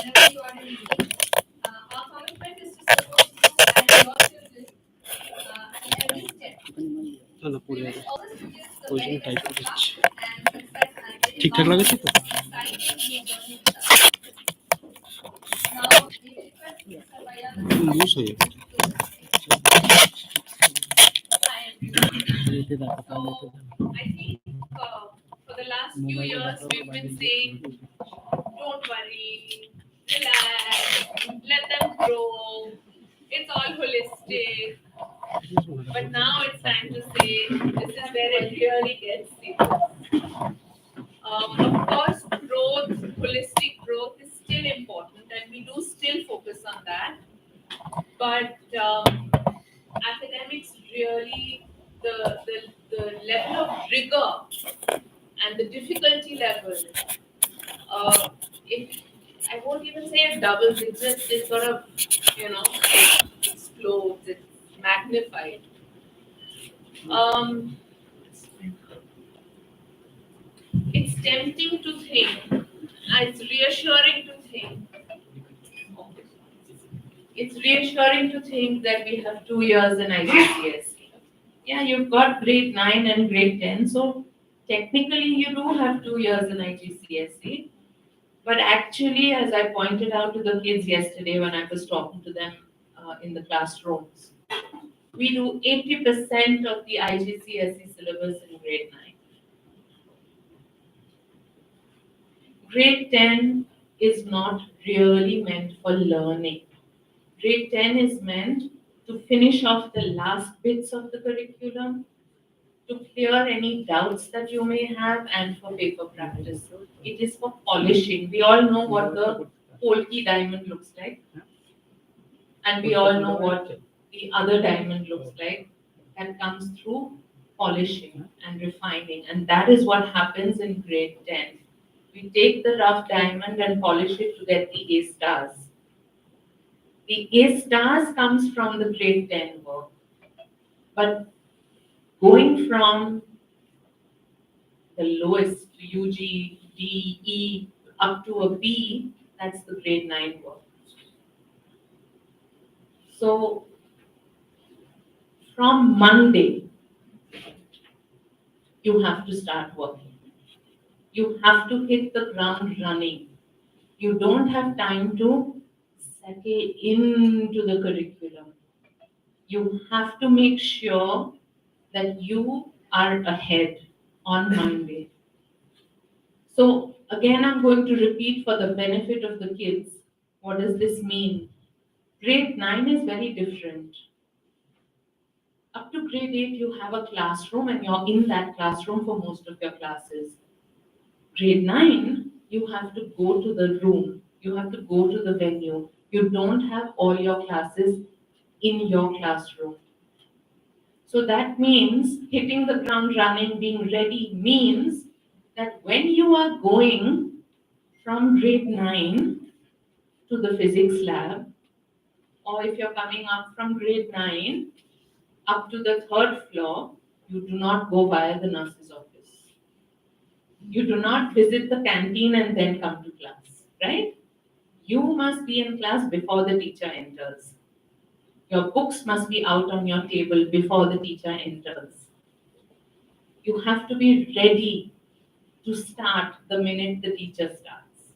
whenever you are in need. Our commitment is to support you and your children at every step. We wish all the students the very best of luck and success and very long and exciting new journey with us. Now, we request Mr. Bayana to the stage. Hi, everyone. So, I think for the last few years, we've been saying, don't worry, relax, let them grow. It's all holistic. But now it's time to say this is where it really gets serious. Of course, growth, holistic growth is still important, and we do still focus on that. But academics really, the level of rigor and the difficulty level, if I won't even say it doubles, it sort of, explodes, it's magnified. Um, it's tempting to think, it's reassuring to think, that we have 2 years in IGCSE. Yeah, you've got grade 9 and grade 10, so technically you do have 2 years in IGCSE. But actually, as I pointed out to the kids yesterday when I was talking to them in the classrooms, we do 80% of the IGCSE syllabus in grade 9. Grade 10 is not really meant for learning. Grade 10 is meant to finish off the last bits of the curriculum, to clear any doubts that you may have, and for paper practice. It is for polishing. We all know what the Polki diamond looks like, and we all know what the other diamond looks like. That comes through polishing and refining, and that is what happens in grade 10. We take the rough diamond and polish it to get the A stars. The A stars comes from the grade 10 work. But going from the lowest UG, D, E up to a B, that's the grade 9 work. So from Monday, you have to start working. You have to hit the ground running. You don't have time to settle into the curriculum. You have to make sure that you are ahead on Monday. So again, I'm going to repeat for the benefit of the kids. What does this mean? Grade 9 is very different. Up to grade 8, you have a classroom and you're in that classroom for most of your classes. Grade 9, you have to go to the room. You have to go to the venue. You don't have all your classes in your classroom. So that means hitting the ground running, being ready means that when you are going from grade 9 to the physics lab, or if you're coming up from grade 9 up to the third floor, you do not go via the nurse's office. You do not visit the canteen and then come to class, right? You must be in class before the teacher enters. Your books must be out on your table before the teacher enters. You have to be ready to start the minute the teacher starts.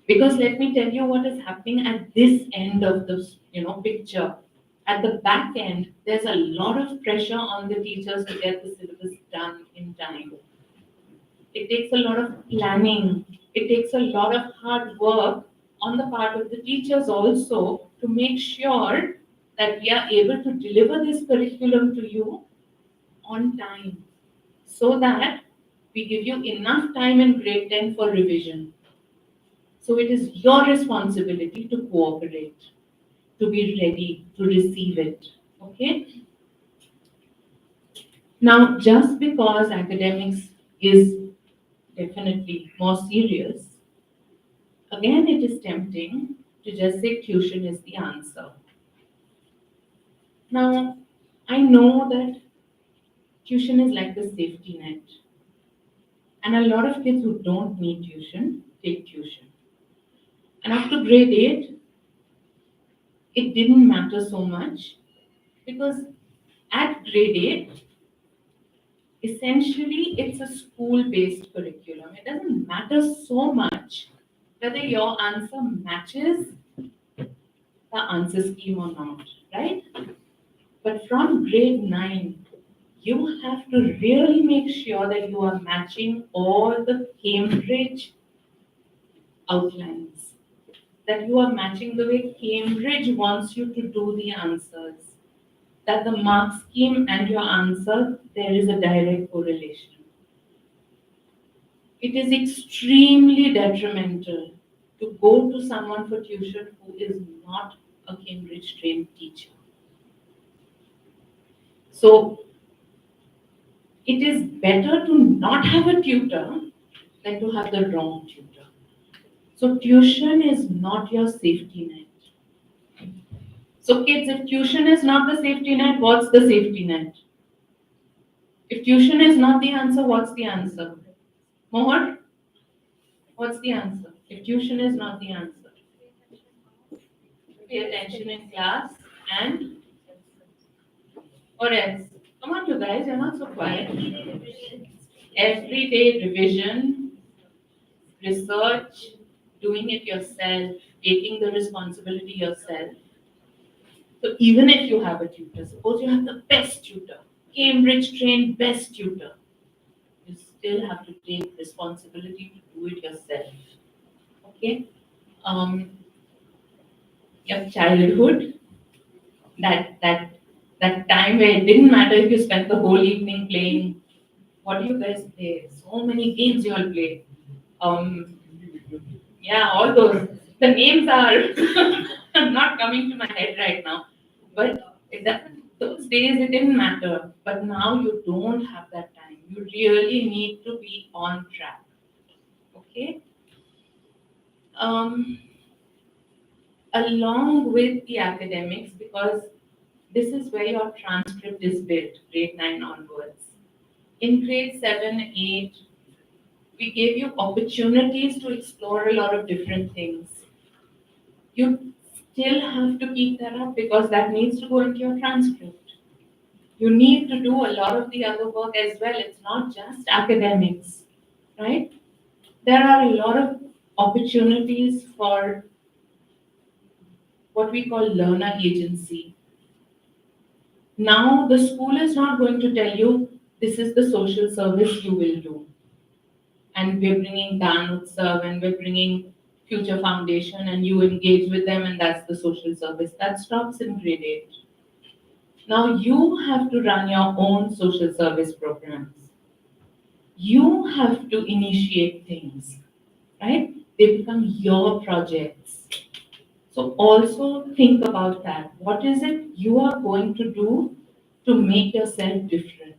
Because let me tell you what is happening at this end of the picture. At the back end, there's a lot of pressure on the teachers to get the syllabus done in time. It takes a lot of planning. It takes a lot of hard work on the part of the teachers also to make sure that we are able to deliver this curriculum to you on time, so that we give you enough time in grade 10 for revision. So it is your responsibility to cooperate, to be ready to receive it. Okay? Now, just because academics is definitely more serious, again, it is tempting to just say tuition is the answer. Now, I know that tuition is like the safety net. And a lot of kids who don't need tuition take tuition. And after grade 8, it didn't matter so much because at grade 8, essentially it's a school-based curriculum. It doesn't matter so much whether your answer matches the answer scheme or not, right? But from grade 9, you have to really make sure that you are matching all the Cambridge outlines, that you are matching the way Cambridge wants you to do the answers, that the mark scheme and your answer, there is a direct correlation. It is extremely detrimental to go to someone for tuition who is not a Cambridge trained teacher. So it is better to not have a tutor than to have the wrong tutor. So tuition is not your safety net. So kids, if tuition is not the safety net, what's the safety net? If tuition is not the answer, what's the answer? Mohar, what's the answer? If tuition is not the answer, pay attention in class and or else. Come on, you guys, you're not so quiet. Everyday revision, research, doing it yourself, taking the responsibility yourself. So even if you have a tutor, suppose you have the best tutor, Cambridge trained best tutor, you still have to take responsibility to do it yourself. Okay? Um, your childhood, that time where it didn't matter if you spent the whole evening playing. What do you guys play? So many games you all play. Um, yeah, all those. The names are not coming to my head right now. But those days it didn't matter. But now you don't have that time. You really need to be on track. Okay? Um, Along with the academics, because this is where your transcript is built, grade 9 onwards. In grade 7, 8, we gave you opportunities to explore a lot of different things. You still have to keep that up because that needs to go into your transcript. You need to do a lot of the other work as well. It's not just academics, right? There are a lot of opportunities for what we call learner agency. Now, the school is not going to tell you this is the social service you will do. And we're bringing Dan Utsav and we're bringing Future Foundation and you engage with them and that's the social service. That stops in grade 8. Now you have to run your own social service programs. You have to initiate things, right? They become your projects. So also think about that. What is it you are going to do to make yourself different?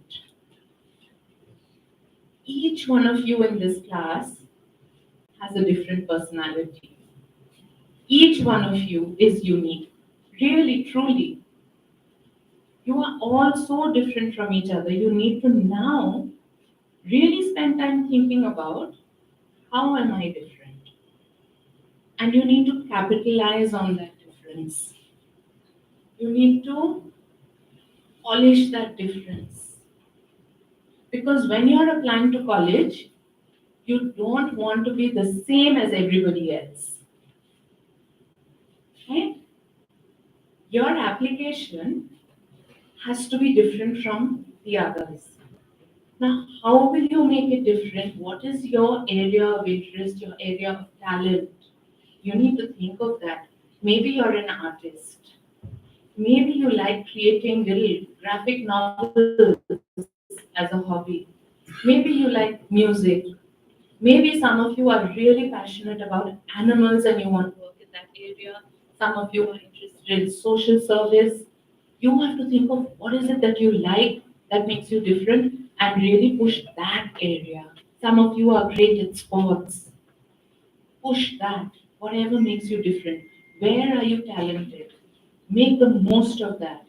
Each one of you in this class has a different personality. Each one of you is unique. Really, truly. You are all so different from each other. You need to now really spend time thinking about how am I different? And you need to capitalize on that difference. You need to polish that difference. Because when you're applying to college, you don't want to be the same as everybody else. Right? Your application has to be different from the others. Now, how will you make it different? What is your area of interest, your area of talent? You need to think of that. Maybe you're an artist. Maybe you like creating little graphic novels as a hobby. Maybe you like music. Maybe some of you are really passionate about animals and you want to work in that area. Some of you are interested in social service. You have to think of what is it that you like that makes you different and really push that area. Some of you are great at sports. Push that, whatever makes you different. Where are you talented? Make the most of that.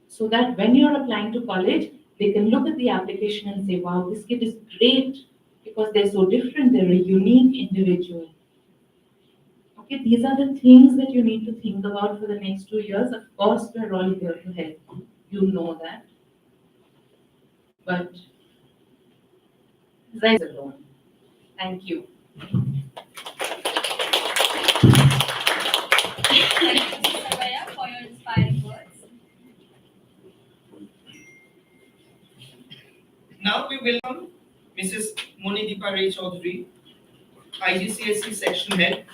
So that when you're applying to college, they can look at the application and say, wow, this kid is great because they're so different, they're a unique individual. Okay, these are the things that you need to think about for the next 2 years. Of course, we're all here to help you. You know that. But rise alone. Thank you. Thank you, Mrs. Sarvaya, for your inspiring words. Now we welcome Mrs. Monideepa Ray Chaudhary, IGCSE section head,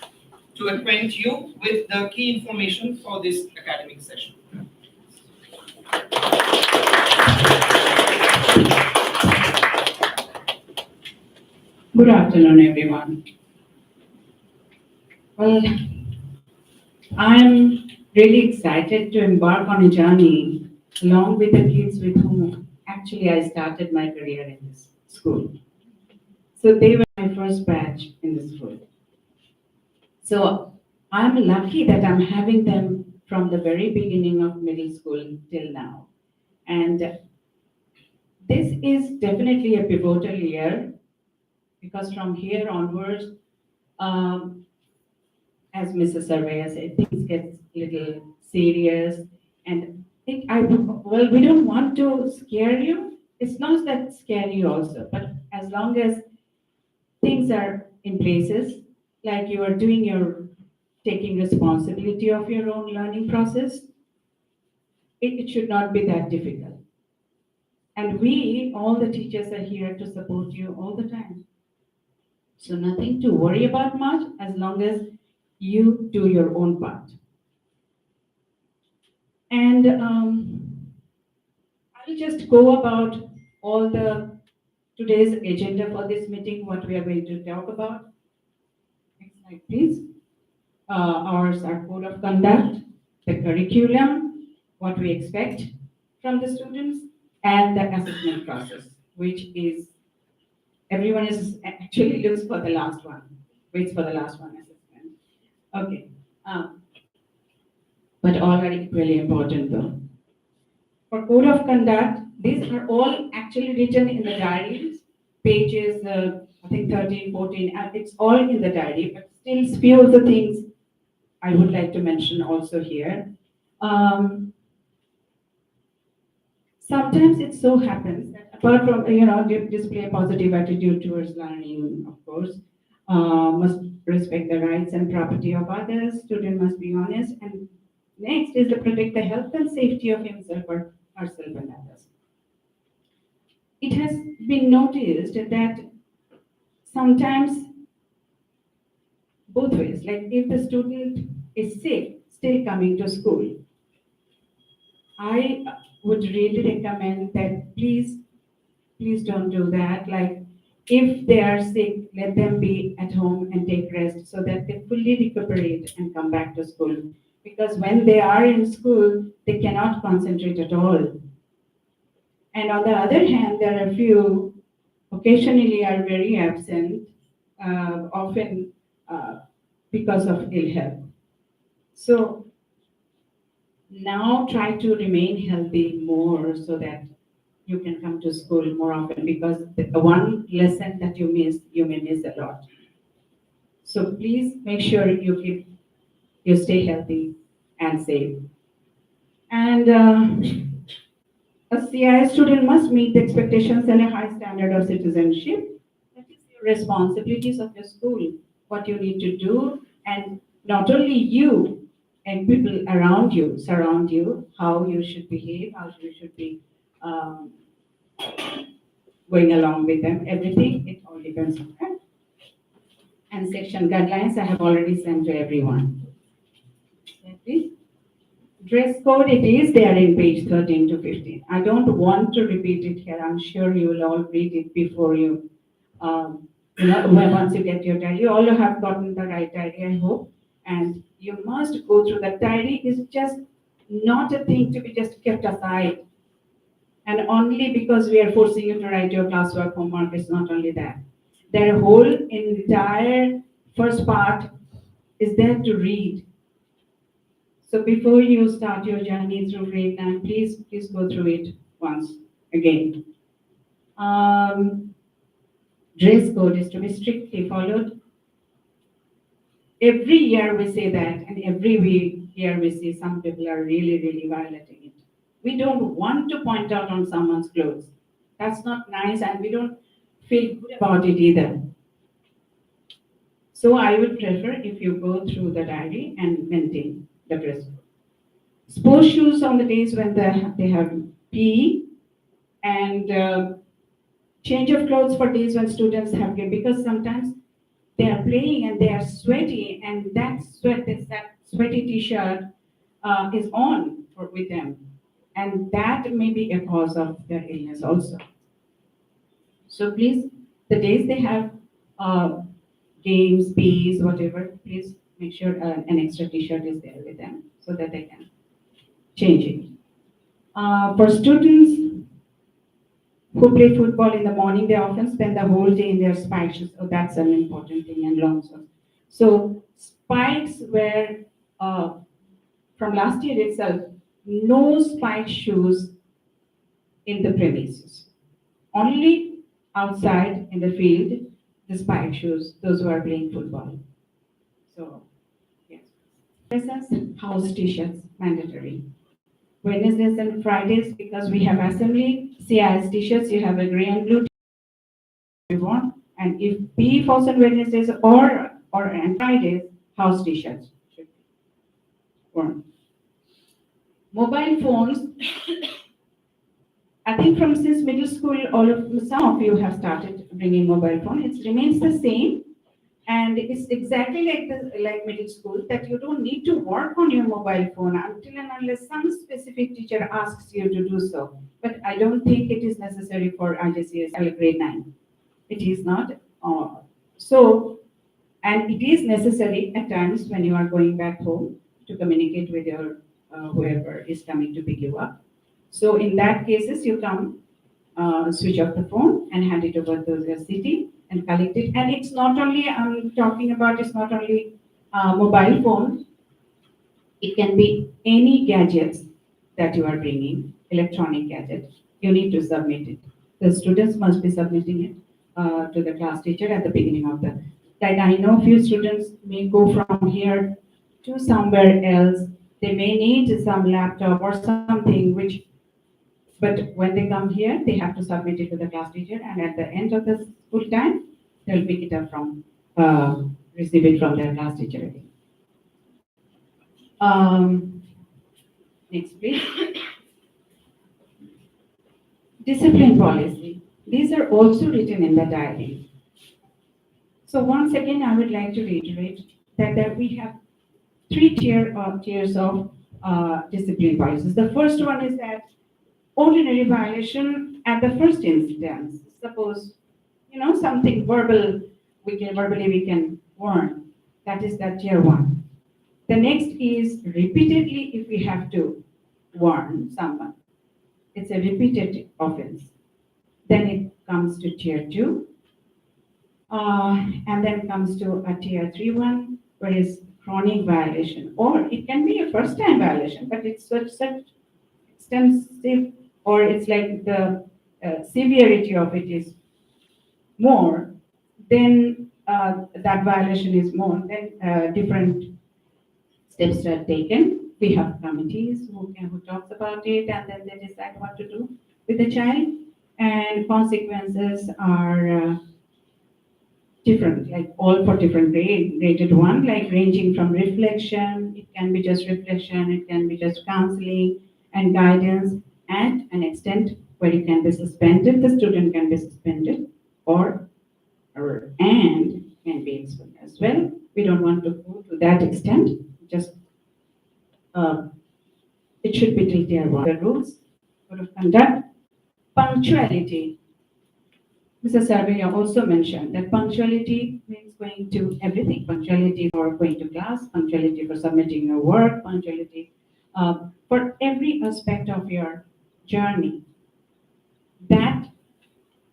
to acquaint you with the key information for this academic session. Good afternoon, everyone. Well, I'm really excited to embark on a journey along with the kids with whom actually I started my career in this school. So they were my first batch in the school. So I'm lucky that I'm having them from the very beginning of middle school till now. And this is definitely a pivotal year because from here onwards, um, as Mrs. Sarvaya said, things get a little serious. And well, we don't want to scare you. It's not that scare you also, but as long as things are in places, like you are taking responsibility of your own learning process, it should not be that difficult. And we, all the teachers, are here to support you all the time. So nothing to worry about much as long as you do your own part. And I'll just go about all the today's agenda for this meeting, what we are going to talk about. Next slide, please. Ours are code of conduct, the curriculum, what we expect from the students, and the assessment process, which is everyone is actually looks for the last one, waits for the last one assessment. Okay, but all are equally important though. For code of conduct, these are all actually written in the diaries, pages, I think 13, 14, and it's all in the diary, but still few of the things I would like to mention also here. Sometimes it so happens that apart from, display a positive attitude towards learning, of course, must respect the rights and property of others, student must be honest, and next is to protect the health and safety of himself or herself and others. It has been noticed that sometimes both ways, like if the student is sick, still coming to school, I would really recommend that please don't do that. Like if they are sick, let them be at home and take rest so that they fully recuperate and come back to school. Because when they are in school, they cannot concentrate at all. And on the other hand, there are a few occasionally are very absent, often because of ill health. So now try to remain healthy more so that you can come to school more often because the one lesson that you miss, you may miss a lot. So please make sure you stay healthy and safe. And a CIS student must meet the expectations and a high standard of citizenship. That is your responsibilities of your school, what you need to do, and not only you and people around you, surround you, how you should behave, how you should be um, going along with them, everything, it all depends on that. And section guidelines I have already sent to everyone. Please. Dress code, it is there in page 13 to 15. I don't want to repeat it here. I'm sure you will all read it before once you get your diary. You all have gotten the right diary, I hope. And you must go through that diary. It's just not a thing to be just kept aside. And only because we are forcing you to write your classwork homework, it's not only that. Their whole entire first part is there to read. So before you start your journey through grade 9, please go through it once again. Dress code is to be strictly followed. Every year we say that, and every year we see some people are really, really violating it. We don't want to point out on someone's clothes. That's not nice, and we don't feel good about it either. So I would prefer if you go through the diary and maintain the dress code. Sports shoes on the days when they have PE, and change of clothes for days when students have game, because sometimes they are playing and they are sweaty, and that sweaty t-shirt is on with them, and that may be a cause of their illness also. So please, the days they have uh, games, P's, whatever, please make sure an extra t-shirt is there with them so that they can change it. For students who play football in the morning, they often spend the whole day in their spike shoes. So that's an important thing, and long socks. So spikes were from last year itself, no spike shoes in the premises. Only outside in the field, the spike shoes, those who are playing football. So, yes. Lessons, house t-shirts, mandatory. Wednesdays and Fridays, because we have assembly, CIS t-shirts, you have a gray and blue you want. And if P falls on Wednesdays or on Fridays, house t-shirts should be worn. Mobile phones, I think from since middle school, some of you have started bringing mobile phone. It remains the same, and it's exactly like middle school, that you don't need to work on your mobile phone until and unless some specific teacher asks you to do so. But I don't think it is necessary for IGCSE grade 9. It is not. So, and it is necessary at times when you are going back home to communicate with your whoever is coming to pick you up. So in that cases, you come, switch off the phone and hand it over to the city and collect it. And it's not only, I'm talking about, it's not only mobile phone. It can be any gadgets that you are bringing, electronic gadget. You need to submit it. The students must be submitting it to the class teacher at the beginning of the. Like I know few students may go from here to somewhere else. They may need some laptop or something which, but when they come here, they have to submit it to the class teacher, and at the end of the school time, they'll pick it up from, receive it from their class teacher again. Next, please. Discipline policy. These are also written in the diary. So once again, I would like to reiterate that we have tiers of discipline policies. The first one is that ordinary violation at the first instance. Suppose, something verbally we can warn. That is that tier 1. The next is repeatedly if we have to warn someone. It's a repeated offense. Then it comes to tier 2. And then comes to a tier 3 one, where is chronic violation. Or it can be a first time violation, but it's such extensive, or it's like the severity of it is more, then that violation is more, then different steps are taken. We have committees who talks about it, and then they decide what to do with the child, and consequences are different, like all for different graded one, like ranging from reflection, it can be just reflection, it can be just counseling and guidance, at an extent where you can be suspended, the student can be suspended, and can be expelled as well. We don't want to go to that extent, just it should be till tier 1. The rules, code of conduct, punctuality. Mr. Sarvaiya also mentioned that punctuality means going to everything. Punctuality for going to class, punctuality for submitting your work, punctuality for every aspect of your journey. That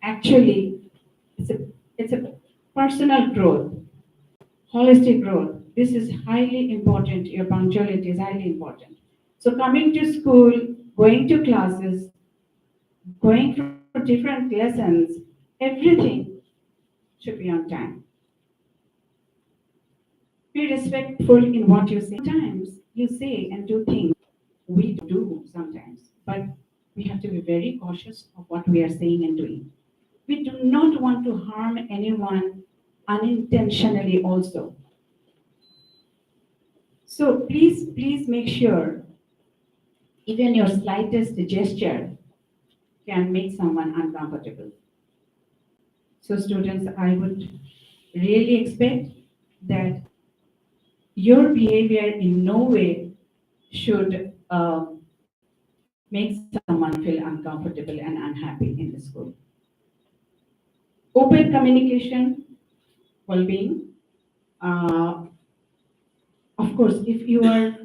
actually, it's a personal growth, holistic growth. This is highly important. Your punctuality is highly important. So coming to school, going to classes, going for different lessons, everything should be on time. Be respectful in what you say. Sometimes you say and do things we do sometimes, but we have to be very cautious of what we are saying and doing. We do not want to harm anyone unintentionally also. So please make sure even your slightest gesture can make someone uncomfortable. So students, I would really expect that your behavior in no way should make someone feel uncomfortable and unhappy in the school. Open communication, well-being. Uh, of course, if you are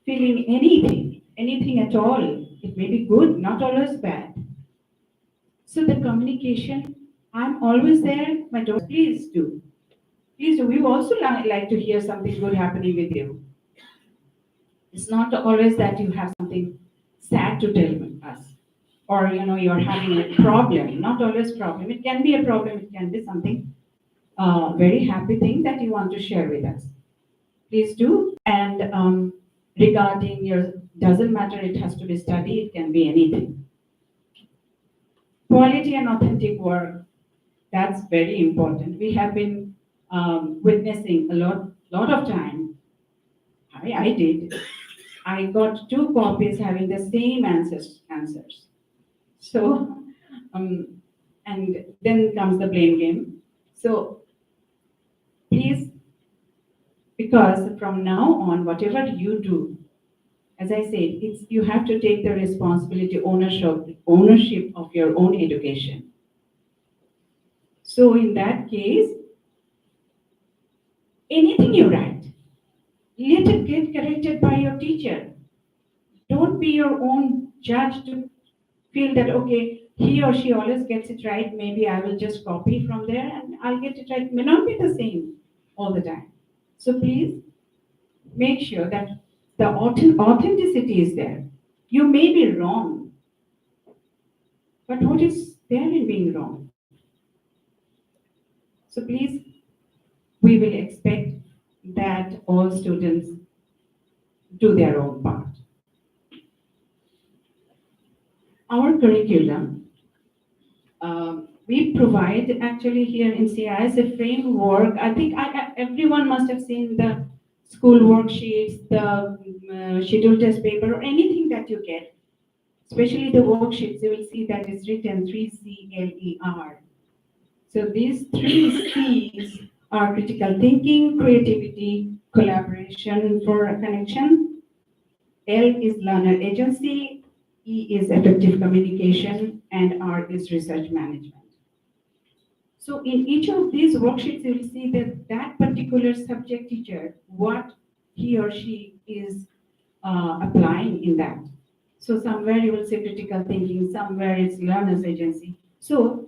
feeling anything at all, it may be good, not always bad. So the communication, I'm always there, my daughter, please do. Please do. We also like to hear something good happening with you. It's not always that you have something sad to tell us, or you're having a problem. Not always problem. It can be a problem. It can be something very happy thing that you want to share with us. Please do. And regarding your, doesn't matter. It has to be study. It can be anything. Quality and authentic work. That's very important. We have been witnessing a lot of time. I did. I got 2 copies having the same answers. So, and then comes the blame game. So, please, because from now on, whatever you do, as I said, you have to take the responsibility, ownership of your own education. So, in that case, anything you write, let it get corrected by your teacher. Don't be your own judge to feel that, okay, he or she always gets it right. Maybe I will just copy from there and I'll get it right. It may not be the same all the time. So please make sure that the authenticity is there. You may be wrong, but what is there in being wrong? So please, we will expect that all students do their own part. Our curriculum, we provide actually here in CIS a framework. I think everyone must have seen the school worksheets, the schedule test paper, or anything that you get. Especially the worksheets, you will see that it's written 3CLER. So these 3 C's are critical thinking, creativity, collaboration for a connection. L is learner agency, E is effective communication, and R is research management. So in each of these worksheets, you will see that particular subject teacher, what he or she is applying in that. So somewhere you will say critical thinking, somewhere it's learner's agency. So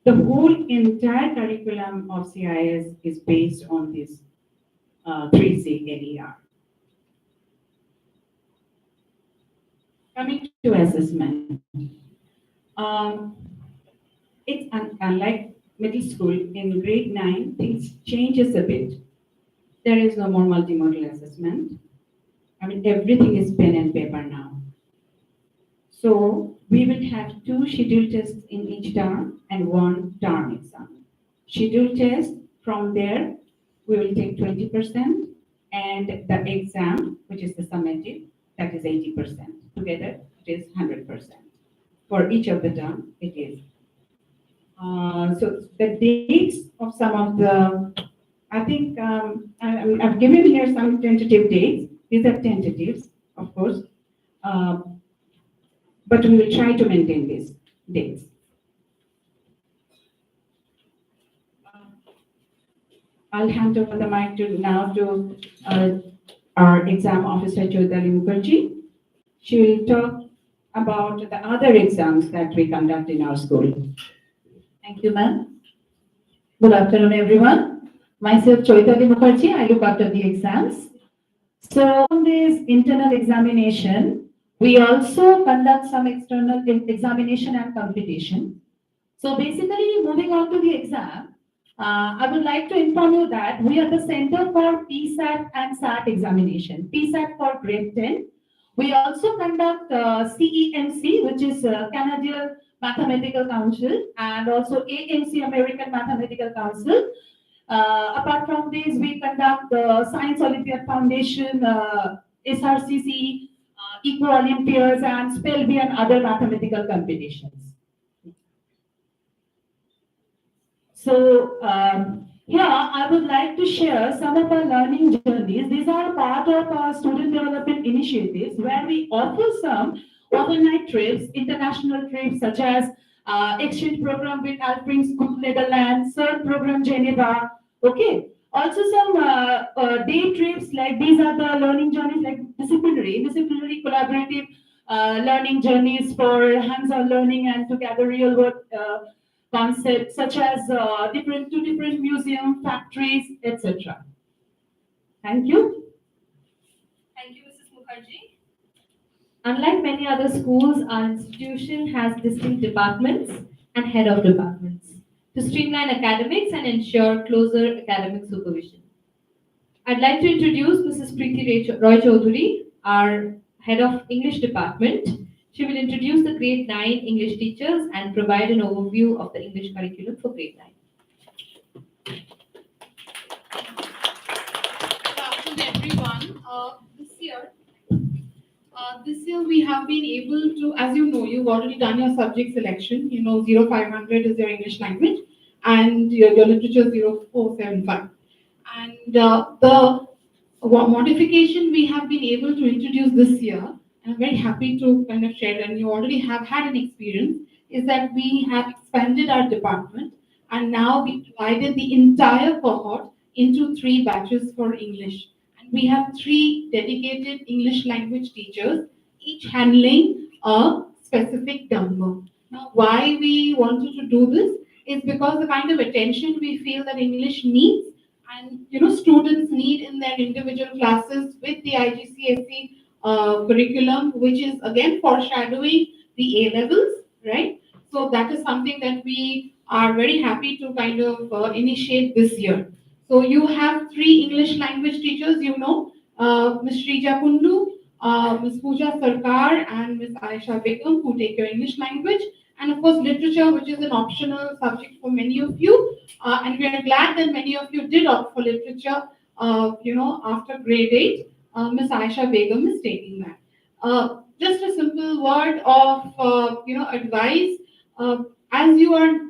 the whole entire curriculum of CIS is based on this 3CLER. Coming to assessment, it's unlike middle school. In grade 9, things changes a bit. There is no more multimodal assessment. I mean, everything is pen and paper now. So we will have 2 scheduled tests in each term and 1 term exam. Scheduled test, from there, we will take 20%, and the exam, which is the summative, that is 80%. Together, it is 100%. For each of the term, it is. So the dates of some of the, I think I've given here some tentative dates. These are tentatives, of course, but we will try to maintain these dates. I'll hand over the mic to our exam officer, Jyotali Mukherjee. She will talk about the other exams that we conduct in our school. Thank you, ma'am. Good afternoon, everyone. Myself, Choitali Mukherjee. I look after the exams. So, on this internal examination, we also conduct some external examination and competition. So, basically, moving on to the exam, I would like to inform you that we are the Center for PSAT and SAT examination. PSAT for grade 10. We also conduct CEMC, which is Canadian Mathematical Council, and also AMC, American Mathematical Council. Apart from this, we conduct the Science Olympiad Foundation, SRCC, Eco Olympiads, and SPELBY and other mathematical competitions. So here I would like to share some of our learning journeys. These are part of our student development initiatives where we offer some overnight trips, international trips such as exchange program with Alpine School Netherlands, CERN program Geneva. Okay. Also some day trips, like these are the learning journeys like disciplinary collaborative learning journeys for hands-on learning and to gather real world concepts such as different museum, factories, etc. Thank you. Thank you, Mrs. Mukherjee. Unlike many other schools, our institution has distinct departments and head of departments to streamline academics and ensure closer academic supervision. I'd like to introduce Mrs. Preeti Roy Chaudhary, our head of English department. She will introduce the grade 9 English teachers and provide an overview of the English curriculum for grade 9. Good afternoon, everyone. This year we have been able to, as you know, you've already done your subject selection. You know, 0500 is your English language, and your literature 0475. And the modification we have been able to introduce this year, and I'm very happy to kind of share, and you already have had an experience, is that we have expanded our department, and now we divided the entire cohort into 3 batches for English. We have 3 dedicated English language teachers, each handling a specific number. Now, why we wanted to do this is because the kind of attention we feel that English needs and students need in their individual classes with the IGCSE curriculum, which is again foreshadowing the A levels, right? So that is something that we are very happy to kind of initiate this year. So you have 3 English language teachers, Ms. Shrija Kundu, Ms. Pooja Sarkar, and Ms. Aisha Begum, who take your English language, and of course literature, which is an optional subject for many of you. And we are glad that many of you did opt for literature, after grade 8. Ms. Aisha Begum is taking that. Just a simple word of, advice. As you are,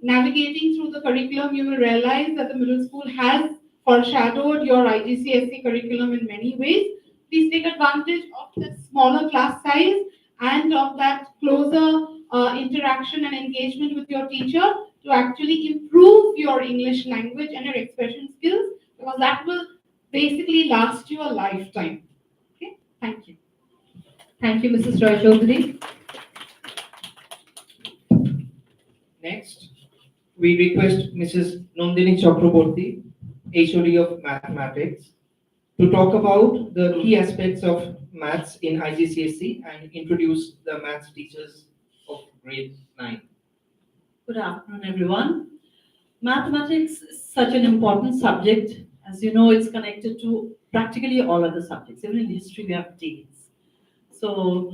navigating through the curriculum, you will realize that the middle school has foreshadowed your IGCSE curriculum in many ways. Please take advantage of the smaller class size and of that closer interaction and engagement with your teacher to actually improve your English language and your expression skills, because that will basically last you a lifetime. Okay, thank you. Thank you, Mrs. Roy Chaudhary. Next, we request Mrs. Nandini Chakraborty, HOD of Mathematics, to talk about the key aspects of maths in IGCSE and introduce the maths teachers of grade 9. Good afternoon, everyone. Mathematics is such an important subject. As you know, it's connected to practically all other subjects. Even in history, we have details. So,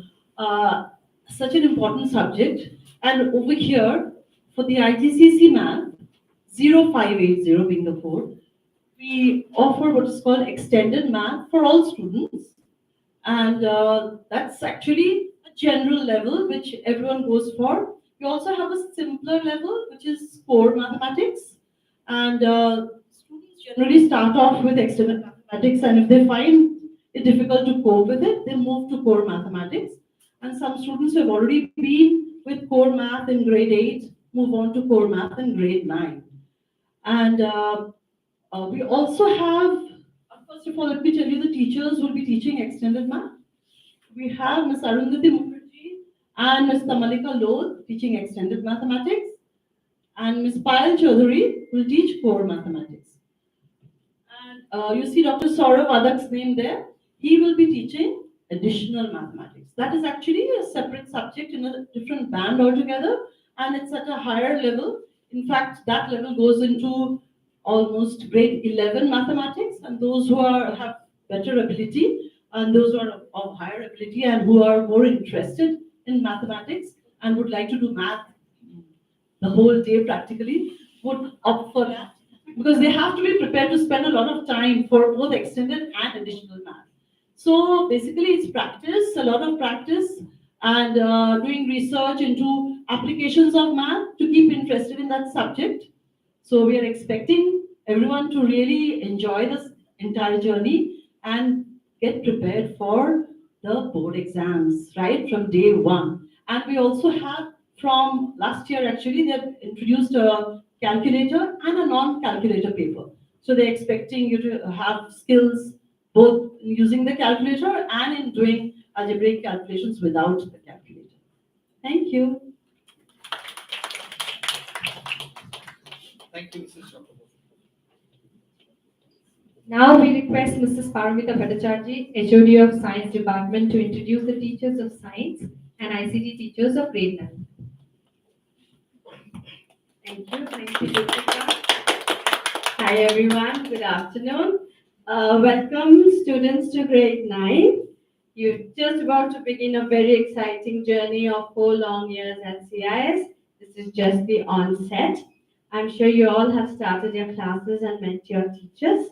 such an important subject. And over here, for the IGCSE math, 0580 being the code, we offer what is called extended math for all students. And that's actually a general level which everyone goes for. We also have a simpler level, which is core mathematics. And students generally start off with extended mathematics, and if they find it difficult to cope with it, they move to core mathematics. And some students who have already been with core math in grade 8 move on to core math in grade 9. And we also have, first of all, let me tell you the teachers who will be teaching extended math. We have Ms. Arundhati Mukherjee and Ms. Tamalika Lodh teaching extended mathematics, and Ms. Payal Chaudhary will teach core mathematics. And you see Dr. Saurav Adak's name there. He will be teaching additional mathematics. That is actually a separate subject in a different band altogether, and it's at a higher level. In fact, that level goes into almost grade 11 mathematics, and those who have better ability and those who are of higher ability and who are more interested in mathematics and would like to do math the whole day practically would opt for that because they have to be prepared to spend a lot of time for both extended and additional math. So basically, it's practice, a lot of practice, and doing research into applications of math to keep interested in that subject. So we are expecting everyone to really enjoy this entire journey and get prepared for the board exams, right, from day one. And we also have from last year, actually, they've introduced a calculator and a non-calculator paper. So they're expecting you to have skills both using the calculator and in doing algebraic calculations without the calculator. Thank you. Thank you, Mrs. Chakraborty. Now we request Mrs. Paramita Bhattacharjee, HOD of Science Department, to introduce the teachers of science and ICT teachers of grade 9. Thank you, Jyotika. Hi everyone, good afternoon. Welcome students to grade 9. You're just about to begin a very exciting journey of 4 long years at CIS. This is just the onset. I'm sure you all have started your classes and met your teachers.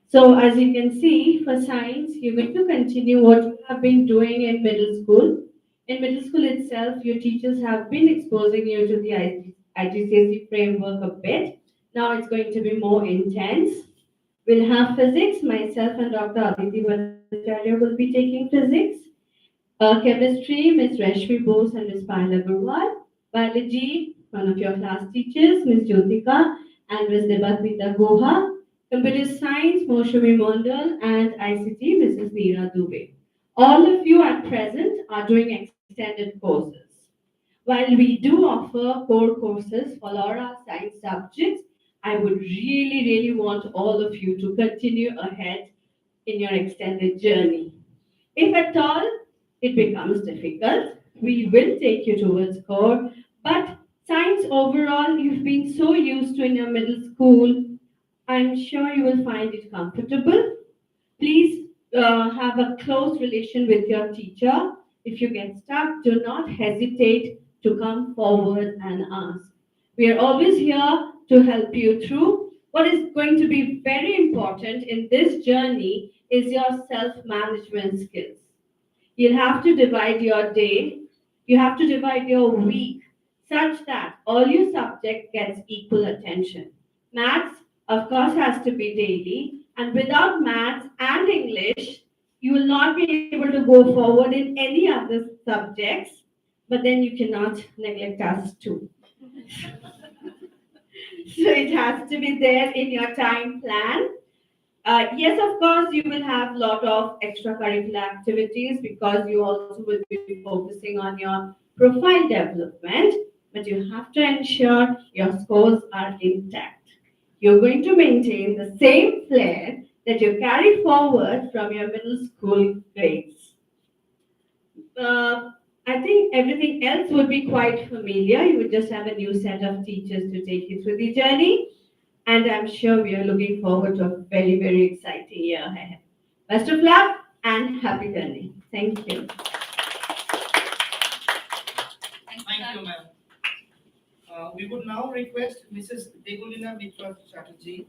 So as you can see, for science, you're going to continue what you have been doing in middle school. In middle school itself, your teachers have been exposing you to the IGCSE framework a bit. Now it's going to be more intense. We'll have physics. Myself and Dr. Aditi Bhattacharya will be taking physics. Chemistry, Ms. Rashmi Bose and Ms. Payal Agarwal. Biology, one of your class teachers, Ms. Jyotika and Ms. Debatmita Goha. Computer Science, Moushami Mondal, and ICT, Mrs. Neera Dubey. All of you at present are doing extended courses. While we do offer core courses for all our science subjects, I would really want all of you to continue ahead in your extended journey. If at all it becomes difficult, we will take you towards core, but science overall, you've been so used to in your middle school, I'm sure you will find it comfortable. Please have a close relation with your teacher. If you get stuck, do not hesitate to come forward and ask. We are always here to help you through. What is going to be very important in this journey is your self-management skills. You'll have to divide your day, you have to divide your week such that all your subject gets equal attention. Maths, of course, has to be daily, and without maths and English, you will not be able to go forward in any other subjects, but then you cannot neglect us too. So it has to be there in your time plan. Yes, of course, you will have a lot of extracurricular activities because you also will be focusing on your profile development, but you have to ensure your scores are intact. You're going to maintain the same flair that you carried forward from your middle school grades. I think everything else would be quite familiar. You would just have a new set of teachers to take you through the journey. And I'm sure we are looking forward to a very exciting year ahead. Best of luck and happy learning. Thank you. Thank you, ma'am. We would now request Mrs. Degulina Mitra Chatterjee,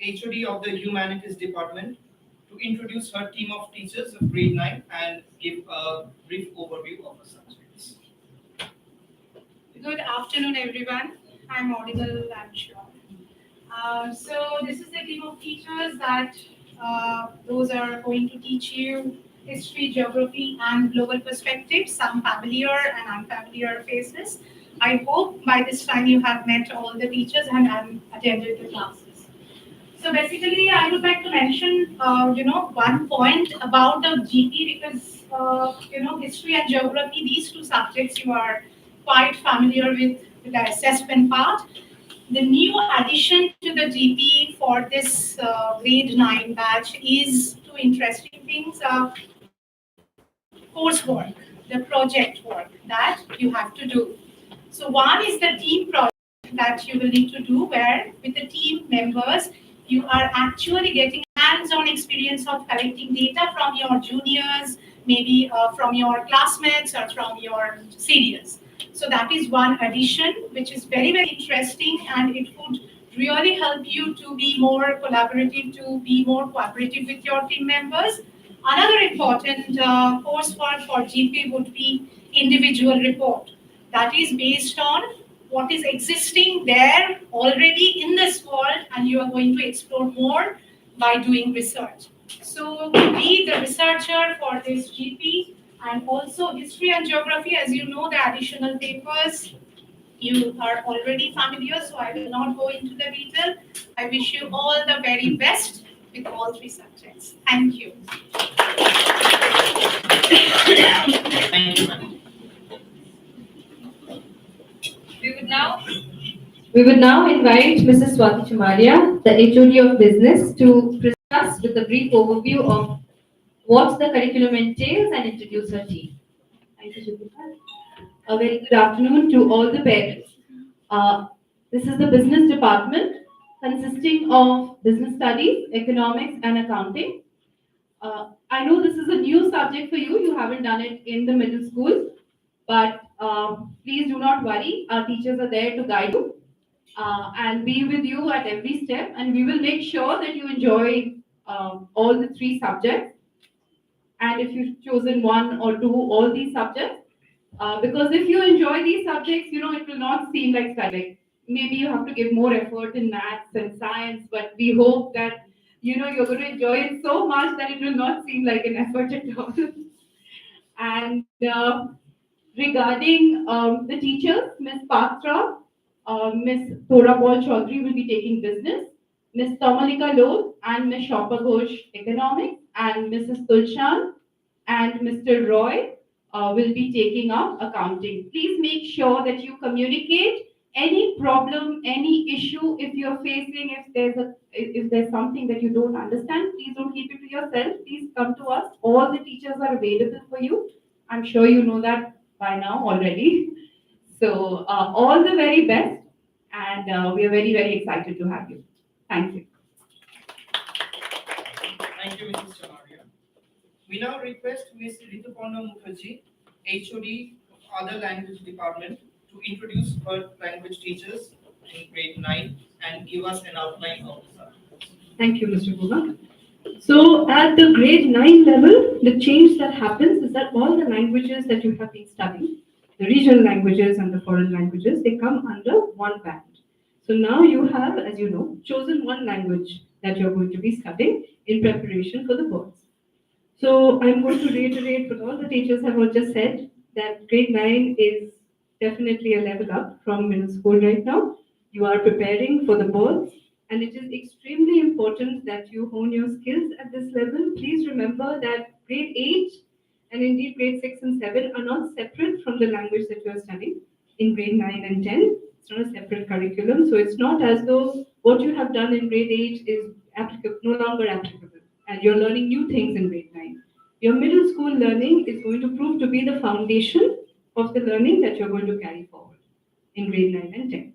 HOD of the Humanities Department, to introduce her team of teachers of grade 9 and give a brief overview of her subjects. Good afternoon, everyone. I'm audible, I'm sure. So this is the team of teachers that those are going to teach you history, geography, and global perspectives, some familiar and unfamiliar faces. I hope by this time you have met all the teachers and attended the classes. So basically, I would like to mention, one point about the GP because, history and geography, these two subjects you are quite familiar with the assessment part. The new addition to the GP for this grade 9 batch is two interesting things. Coursework, the project work that you have to do. So one is the team project that you will need to do, where with the team members, you are actually getting hands-on experience of collecting data from your juniors, maybe from your classmates or from your seniors. So that is one addition, which is very, very interesting, and it would really help you to be more collaborative, to be more cooperative with your team members. Another important coursework for GP would be individual report. That is based on what is existing there already in this world, and you are going to explore more by doing research. So be the researcher for this GP, and also history and geography, as you know, the additional papers you are already familiar, so I will not go into the detail. I wish you all the very best with all three subjects. Thank you. Thank you, ma'am. We would now invite Mrs. Swati Chamaria, the HOD of Business, to present us with a brief overview of what the curriculum entails and introduce her team. Thank you, Jupiter. A very good afternoon to all the parents. This is the business department consisting of business studies, economics, and accounting. I know this is a new subject for you. You haven't done it in the middle school, but please do not worry. Our teachers are there to guide you and be with you at every step, and we will make sure that you enjoy all the three subjects. And if you've chosen one or two, all these subjects, because if you enjoy these subjects, it will not seem like studying. Maybe you have to give more effort in maths and science, but we hope that you're going to enjoy it so much that it will not seem like an effort at all. And regarding the teachers, Ms. Patra, Ms. Thora Paul Chaudhary will be taking business, Ms. Tamalika Lode and Ms. Shoppa Ghosh economics, and Mrs. Tulshan and Mr. Roy will be taking up accounting. Please make sure that you communicate any problem, any issue if you're facing, if there's something that you don't understand, please don't keep it to yourself. Please come to us. All the teachers are available for you. I'm sure you know that by now already. So all the very best, and we are very, very excited to have you. Thank you. Thank you, Mrs. Chamaria. We now request Ms. Rituparna Mukherjee, HOD of Other Language Department, to introduce her language teachers in grade 9 and give us an outline of the subject. Thank you, Mr. Guha. So at the grade 9 level, the change that happens is that all the languages that you have been studying, the regional languages and the foreign languages, they come under one band. So now you have, as you know, chosen one language that you're going to be studying in preparation for the boards. So I'm going to reiterate what all the teachers have all just said, that grade 9 is definitely a level up from middle school right now. You are preparing for the boards, and it is extremely important that you hone your skills at this level. Please remember that grade 8 and indeed grade 6 and 7 are not separate from the language that you are studying in grade 9 and 10. It's not a separate curriculum. So it's not as though what you have done in grade 8 is no longer applicable, and you're learning new things in grade 9. Your middle school learning is going to prove to be the foundation of the learning that you're going to carry forward in grade 9 and 10.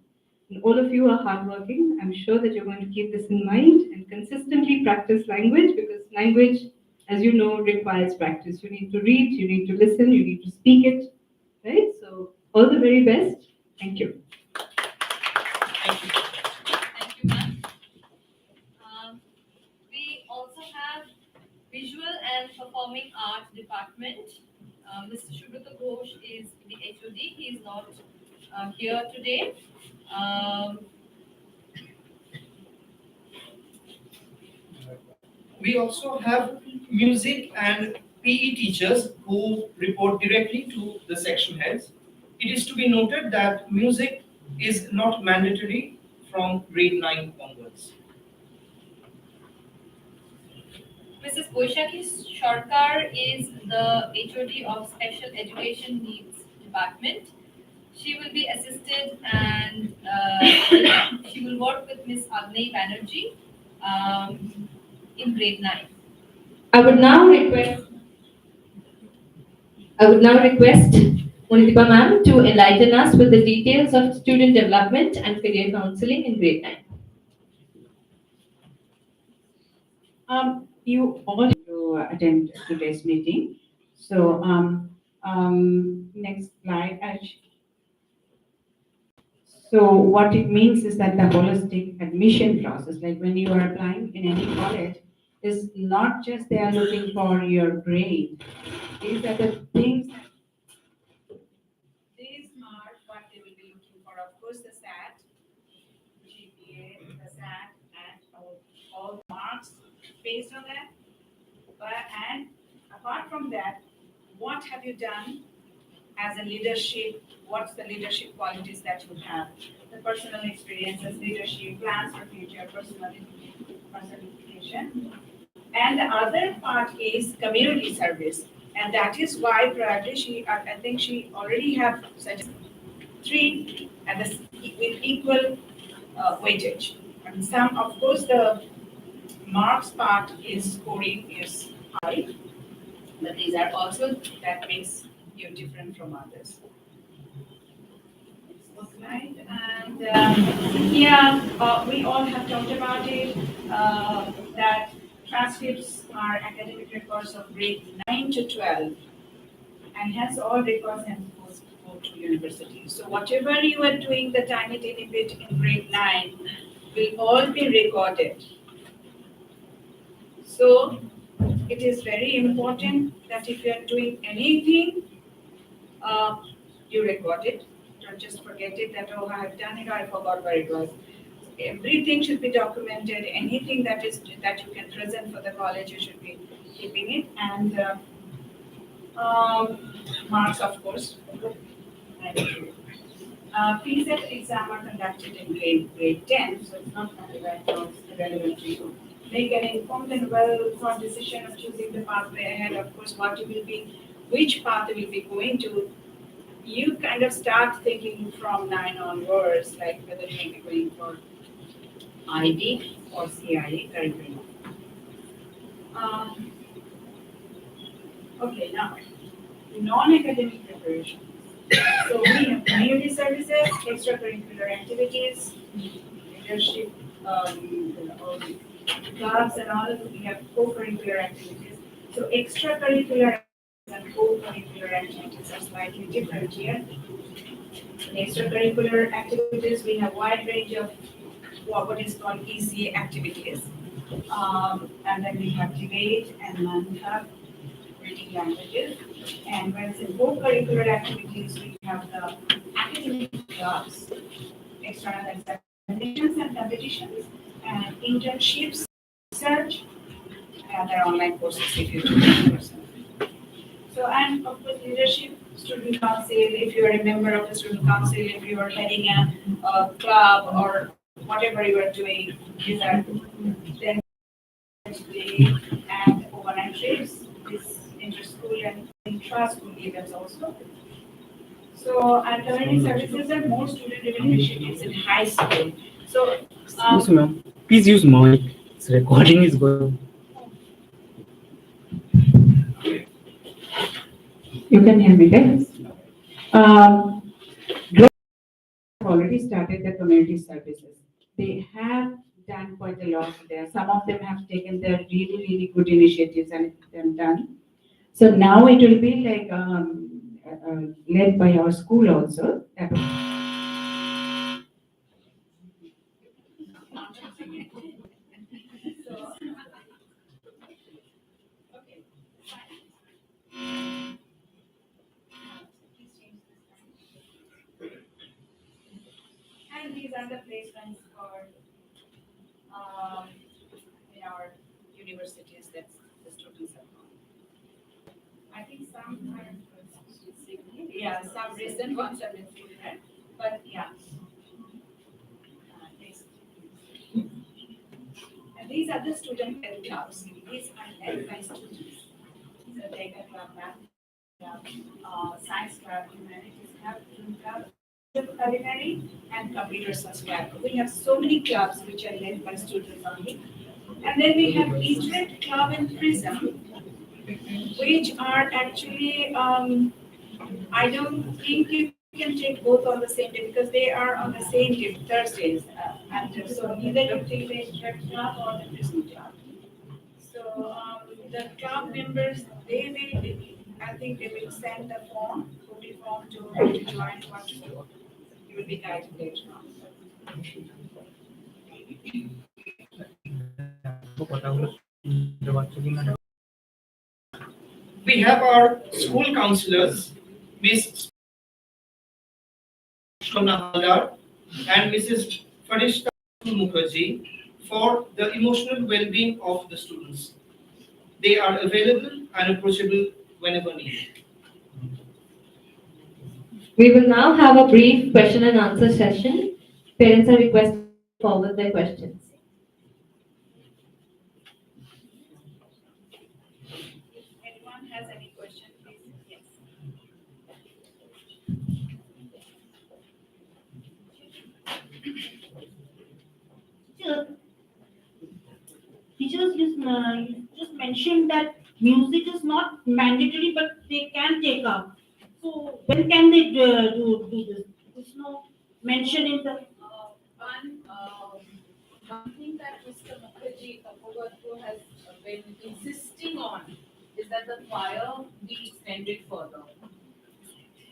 And all of you are hardworking. I'm sure that you're going to keep this in mind and consistently practice language, because language, as you know, requires practice. You need to read, you need to listen, you need to speak it, right? So all the very best. Thank you. Thank you. Thank you, ma'am. We also have Visual and Performing Arts Department. Mr. Shubrata Ghosh is the HOD. He is not here today. We also have music and PE teachers who report directly to the section heads. It is to be noted that music is not mandatory from grade 9 onwards. Mrs. Boishaki Sarkar is the HOD of Special Education Needs Department. She will be assisted, and she will work with Ms. Agni Banerjee in grade 9. I would now request Munitiba ma'am to enlighten us with the details of student development and career counseling in grade 9. You all to attend today's meeting. So, next slide. So what it means is that the holistic admission process, like when you are applying in any college, is not just they are looking for your grade. These are the things. These are what they will be looking for. Of course, the SAT, GPA, the SAT, and all marks based on that. And apart from that, what have you done as a leadership? What's the leadership qualities that you have? The personal experiences, leadership, plans for future, personification. And the other part is community service. And that is why probably I think she already have such 3 at the, with equal weightage. And some, of course, the marks part is scoring is high, but these are also that makes you different from others. Right, and we all have talked about it, that transcripts are academic records of grade 9 to 12, and hence all records and go to university. So whatever you are doing, the tiny bit in grade 9 will all be recorded. So it is very important that if you are doing anything, you record it. Don't just forget it that, oh, I have done it, or I forgot where it was. Everything should be documented. Anything that you can present for the college, you should be keeping it. And marks, of course. PSET exam are conducted in grade 10, so it's not relevant to you. Make an informed and well-thought decision of choosing the pathway ahead. Of course, which path you will be going to. You kind of start thinking from 9 onwards, like whether you will be going for IB or CIE curriculum. Okay, now, non-academic preparation. So we have community services, extracurricular activities, leadership, clubs and all. We have co-curricular activities. So extracurricular and co-curricular activities are slightly different here. In extracurricular activities, we have wide range of what is called ECA activities. And then we have debate and mantra, reading languages. And when it's in co-curricular activities, we have the academic clubs, external examinations and competitions, and internships, research, and their online courses if you do in person. So, and of course, leadership, student council, if you are a member of the student council, if you are heading a club or whatever you are doing, these are then and overnight trips, this inter-school and intra-school events also. So, and community services are more student-driven initiatives in high school. So, excuse me, ma'am. Please use mic. This recording is going. You can hear me, guys. Already started the community services. They have done quite a lot there. Some of them have taken their really, really good initiatives and them done. So now it will be like led by our school also. and these are the placements for in our universities that the students have gone. I think some are, some recent ones have been seen there, but yeah. And these are the student health clubs. These are led by students. These are Data Club, Math Club, Science Club, Humanities Club, Film Club, Culinary, and Computer Science Club. We have so many clubs which are led by students only. And then we have Eastern Club and Prism, which are actually I don't think you can take both on the same day because they are on the same day, Thursdays. And so either you take the interact club or the Disney club. So the club members, I think they will send the form, voting form to join what to do. You will be guided later on. We have our school counselors, Miss Shona Haldar and Mrs. Farishta Mukherjee, for the emotional well-being of the students. They are available and approachable whenever needed. We will now have a brief question and answer session. Parents are requested to forward their questions. If anyone has any question, please, yes. Teachers just mentioned that music is not mandatory, but they can take up. So when can they do this? There's no mention in the. One thing that Mr. Mukherjee Kapooratu has been insisting on is that the choir be extended further.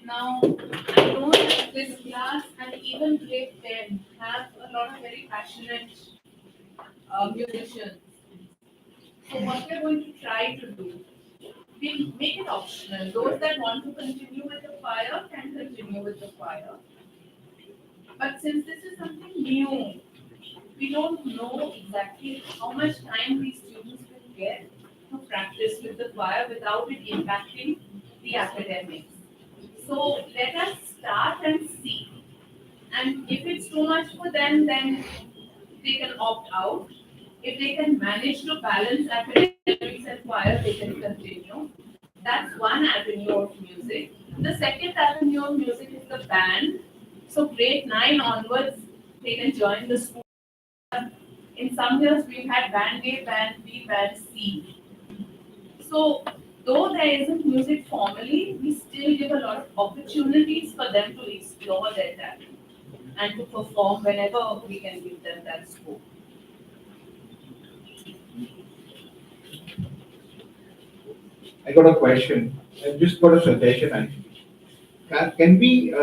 Now, I know that this class and even grade 10 have a lot of very passionate musicians. So what we're going to try to do, we'll make it optional. Those that want to continue with the choir can continue with the choir. But since this is something new, we don't know exactly how much time these students will get to practice with the choir without it impacting the academics. So let us start and see. And if it's too much for them, then they can opt out. If they can manage to balance academics and choir, they can continue. That's one avenue of music. The second avenue of music is the band. So grade 9 onwards, they can join the school. In some years, we've had band A, band B, band C. So though there isn't music formally, we still give a lot of opportunities for them to explore their talent and to perform whenever we can give them that scope. I got a question. I've just got a suggestion actually. Can we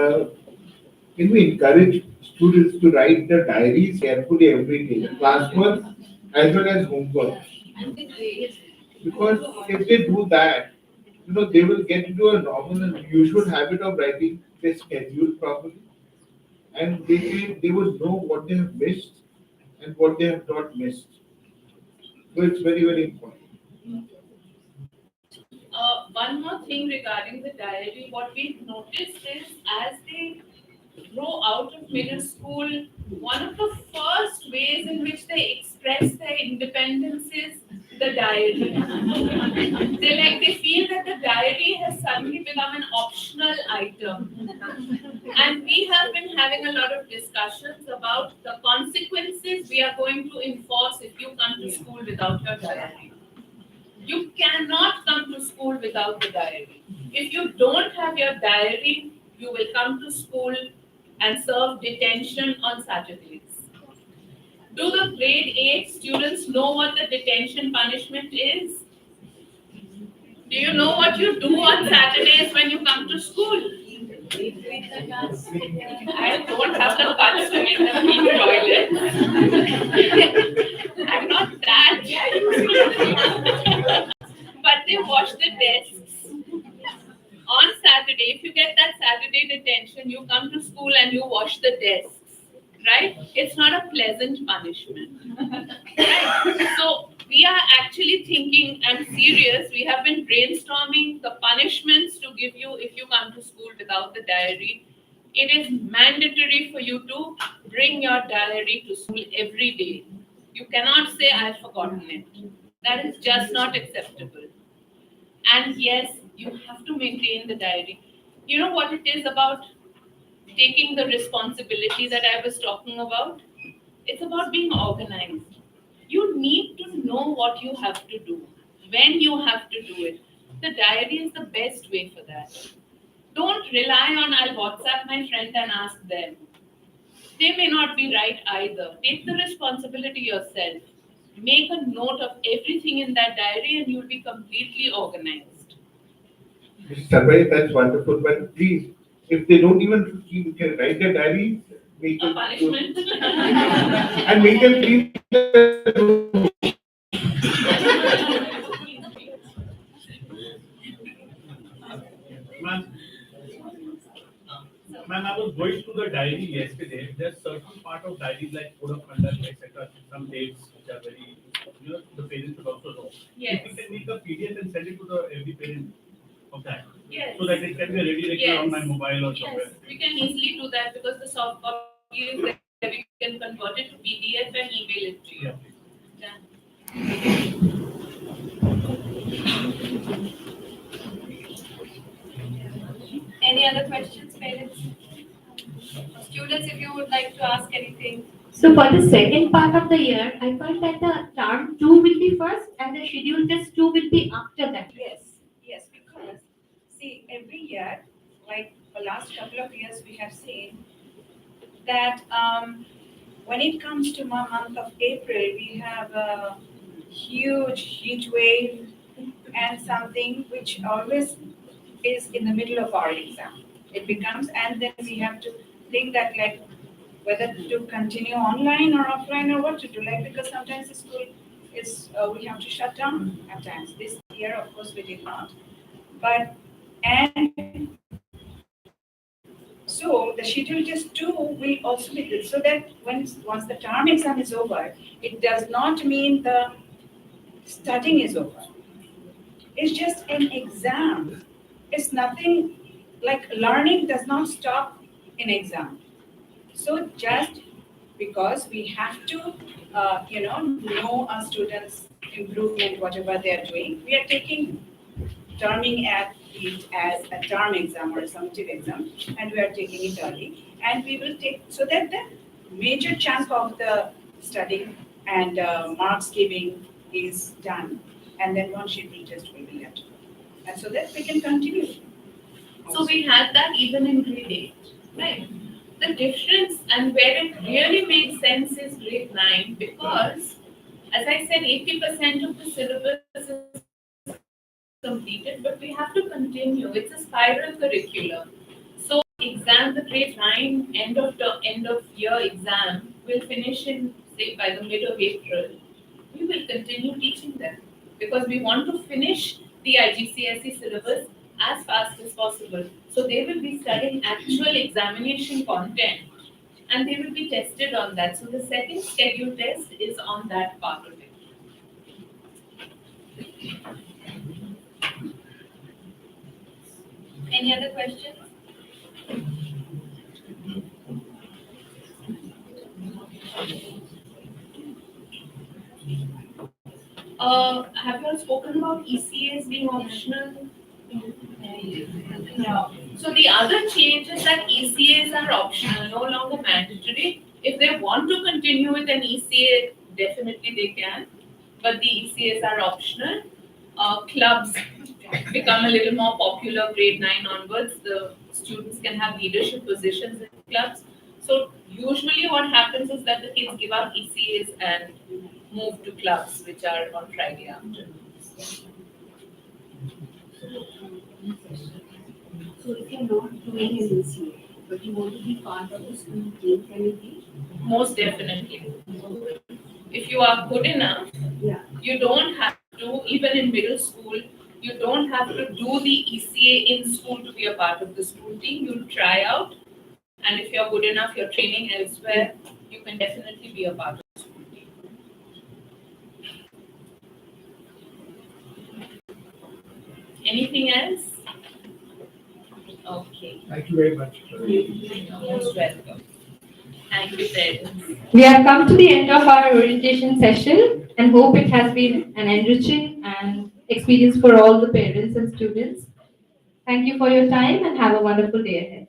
encourage students to write their diaries carefully every day, classwork as well as homework? Because if they do that, they will get into a normal and usual habit of writing their schedule properly, and they will know what they have missed and what they have not missed. So it's very, very important. One more thing regarding the diary, what we've noticed is as they grow out of middle school, one of the first ways in which they express their independence is the diary. They feel that the diary has suddenly become an optional item. And we have been having a lot of discussions about the consequences we are going to enforce if you come to school without your diary. You cannot come to school without the diary. If you don't have your diary, you will come to school and serve detention on Saturdays. Do the grade 8 students know what the detention punishment is? Do you know what you do on Saturdays when you come to school? I don't have the guts to make them clean toilets. I'm not that. But they wash the desks. On Saturday, if you get that Saturday detention, you come to school and you wash the desks. Right? It's not a pleasant punishment. Right? So we are actually thinking and serious. We have been brainstorming the punishments to give you if you come to school without the diary. It is mandatory for you to bring your diary to school every day. You cannot say, I've forgotten it. That is just not acceptable. And yes, you have to maintain the diary. You know what it is about taking the responsibility that I was talking about? It's about being organized. You need to know what you have to do, when you have to do it. The diary is the best way for that. Don't rely on I'll WhatsApp my friend and ask them. They may not be right either. Take the responsibility yourself. Make a note of everything in that diary and you'll be completely organized. Mr. Sarvai, that's wonderful, but please, if they don't even can write their diary, make A them punishment. and make them clean the room. Ma'am, I was going through the diary yesterday. There's certain part of diaries like code of conduct, etc. Some dates which are very, the parents should also know. Yes. If you can make a PDF and send it to the every parent of that. Yes. So that it can be ready like on my mobile or Yes, somewhere. we can easily do that because the soft copy is there. We can convert it to PDF and email it to you. Yeah. Any other questions, parents? Students, if you would like to ask anything. So for the second part of the year, I felt that the term 2 will be first and the schedule test 2 will be after that. Yes, because see, every year, like the last couple of years, we have seen that when it comes to month of April, we have a huge heat wave and something which always is in the middle of our exam. It becomes, and then we have to think that like whether to continue online or offline or what to do, like because sometimes the school is, we have to shut down at times. This year, of course, we did not. But, and so the schedule test 2 will also be good, so that once the term exam is over, it does not mean the studying is over. It's just an exam. It's nothing, like learning does not stop in exam. So just because we have to, know our students' improvement, whatever they are doing, we are taking terming at it as a term exam or a summative exam, and we are taking it early. And we will take, so that the major chunk of the studying and marks giving is done. And then one schedule test will be left. And so that we can continue. So we had that even in grade 8, right? The difference and where it really makes sense is grade 9 because, as I said, 80% of the syllabus is completed, but we have to continue. It's a spiral curriculum. So exam, the grade 9 end of year exam will finish in, say, by the mid of April. We will continue teaching them because we want to finish the IGCSE syllabus as fast as possible. So they will be studying actual examination content and they will be tested on that. So the second schedule test is on that part of it. Any other questions? Have you all spoken about ECAs being optional? No. So the other change is that ECAs are optional, no longer mandatory. If they want to continue with an ECA, definitely they can. But the ECAs are optional. Clubs become a little more popular grade 9 onwards. The students can have leadership positions in clubs. So usually what happens is that the kids give up ECAs and move to clubs, which are on Friday afternoons. So if you're not doing an ECA, but you want to be part of the school team, can you be? Most definitely. If you are good enough, you don't have to, even in middle school, you don't have to do the ECA in school to be a part of the school team. You'll try out, and if you're good enough, you're training elsewhere, you can definitely be a part of the school team. Anything else? Okay. Thank you very much. Most welcome. Thank you, parents. We have come to the end of our orientation session and hope it has been an enriching and experience for all the parents and students. Thank you for your time and have a wonderful day ahead.